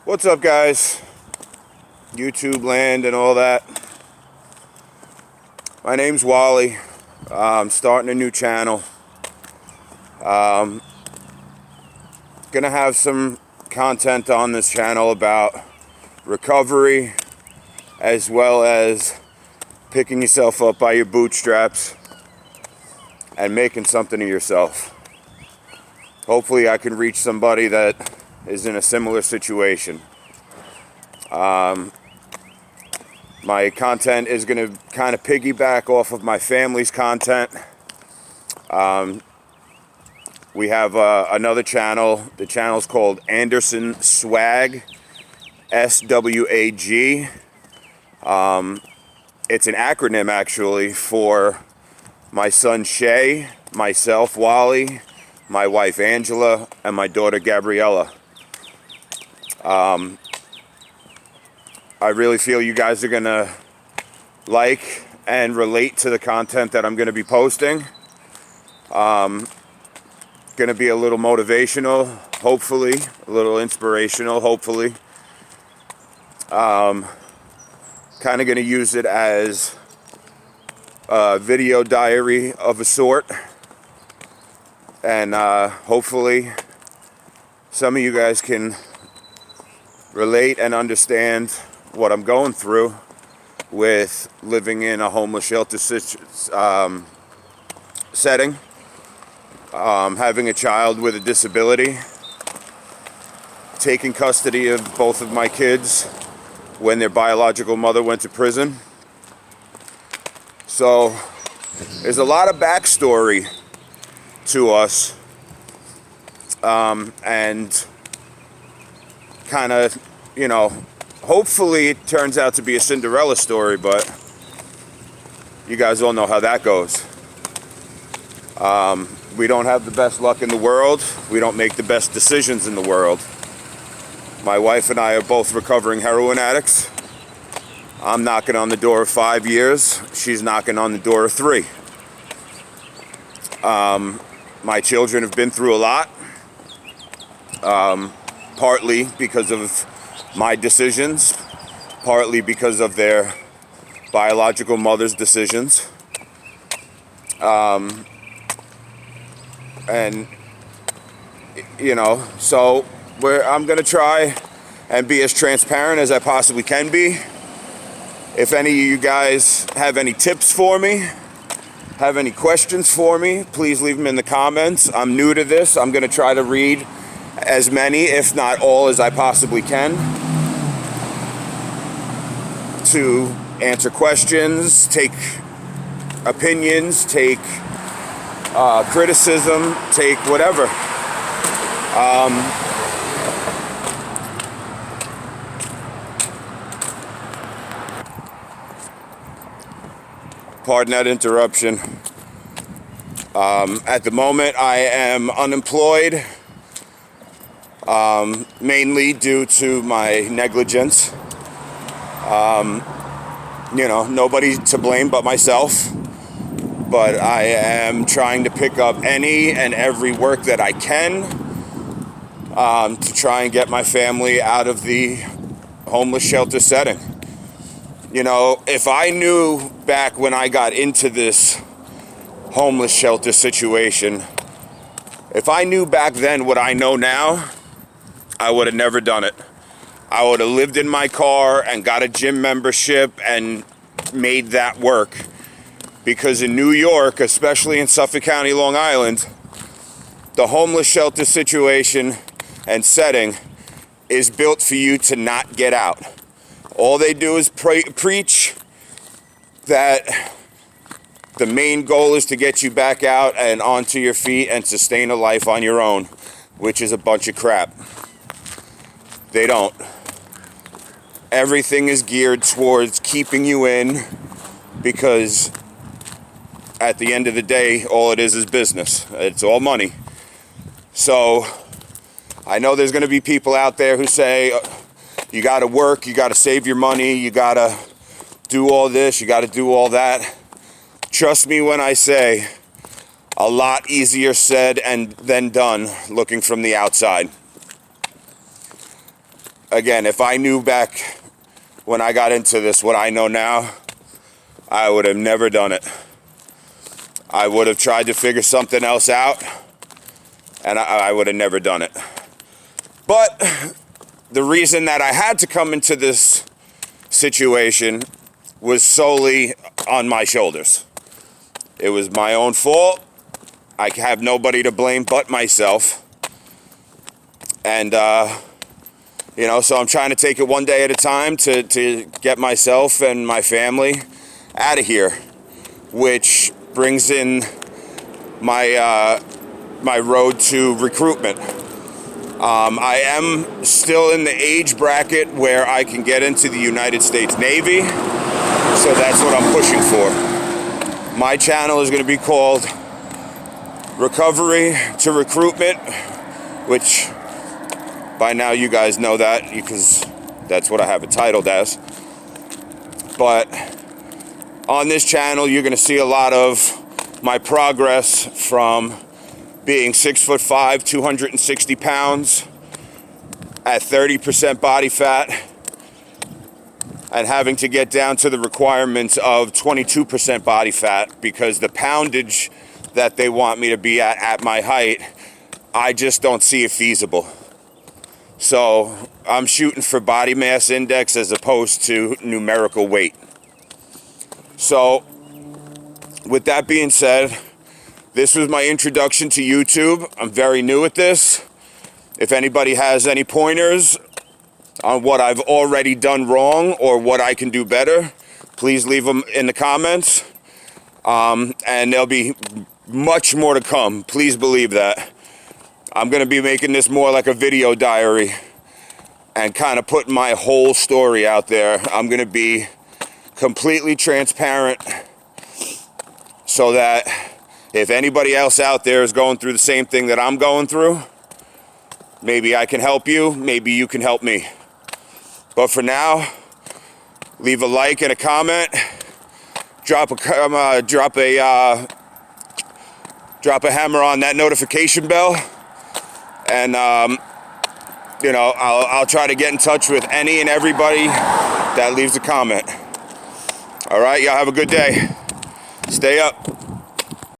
What's up, guys? YouTube land and all that. My name's Wally. I'm starting a new channel. Gonna have some content on this channel about recovery, as well as picking yourself up by your bootstraps and making something of yourself. Hopefully I can reach somebody that is in a similar situation. My content is going to kind of piggyback off of my family's content. We have another channel. The channel's called Anderson Swag, SWAG. It's an acronym, actually, for my son Shay, myself, Wally, my wife Angela, and my daughter Gabriella. I really feel you guys are going to like and relate to the content that I'm going to be posting. Going to be a little motivational, hopefully, a little inspirational, hopefully. Kind of going to use it as a video diary of a sort. And hopefully some of you guys can relate and understand what I'm going through with living in a homeless shelter setting, having a child with a disability, taking custody of both of my kids when their biological mother went to prison. So there's a lot of backstory to us, and kind of, hopefully it turns out to be a Cinderella story, but you guys all know how that goes. We don't have the best luck in the world. We don't make the best decisions in the world. My wife and I are both recovering heroin addicts. I'm knocking on the door of 5 years. She's knocking on the door of 3. My children have been through a lot, partly because of my decisions, partly because of their biological mother's decisions. So I'm going to try and be as transparent as I possibly can be. If any of you guys have any tips for me, have any questions for me, please leave them in the comments. I'm new to this. I'm going to try to read as many, if not all, as I possibly can, to answer questions, take opinions, take criticism, take whatever. Pardon that interruption. At the moment, I am unemployed, mainly due to my negligence. Nobody to blame but myself. But I am trying to pick up any and every work that I can to try and get my family out of the homeless shelter setting. If I knew back when I got into this homeless shelter situation, if I knew back then what I know now, I would have never done it. I would have lived in my car and got a gym membership and made that work. Because in New York, especially in Suffolk County, Long Island, the homeless shelter situation and setting is built for you to not get out. All they do is preach that the main goal is to get you back out and onto your feet and sustain a life on your own, which is a bunch of crap. They don't. Everything is geared towards keeping you in, because at the end of the day, all it is business. It's all money. So I know there's going to be people out there who say, you got to work, you got to save your money, you got to do all this, you got to do all that. Trust me when I say, a lot easier said and than done looking from the outside. again, if I knew back when I got into this what I know now, I would have never done it. I would have tried to figure something else out, and I would have never done it. But the reason that I had to come into this situation was solely on my shoulders. It was my own fault. I have nobody to blame but myself. And, so I'm trying to take it one day at a time to get myself and my family out of here, which brings in my my road to recruitment. I am still in the age bracket where I can get into the United States Navy, so that's what I'm pushing for. My channel is going to be called Recovery to Recruitment, which by now you guys know that because that's what I have it titled as. But on this channel, you're going to see a lot of my progress from being 6'5", 260 pounds at 30% body fat and having to get down to the requirements of 22% body fat because the poundage that they want me to be at my height, I just don't see it feasible. So I'm shooting for body mass index as opposed to numerical weight. So with that being said, this was my introduction to YouTube. I'm very new at this. If anybody has any pointers on what I've already done wrong or what I can do better, please leave them in the comments. And there'll be much more to come. Please believe that. I'm going to be making this more like a video diary and kind of putting my whole story out there. I'm going to be completely transparent so that if anybody else out there is going through the same thing that I'm going through, maybe I can help you, maybe you can help me. But for now, leave a like and a comment, drop a hammer on that notification bell, and I'll try to get in touch with any and everybody that leaves a comment. All right, y'all have a good day. Stay up.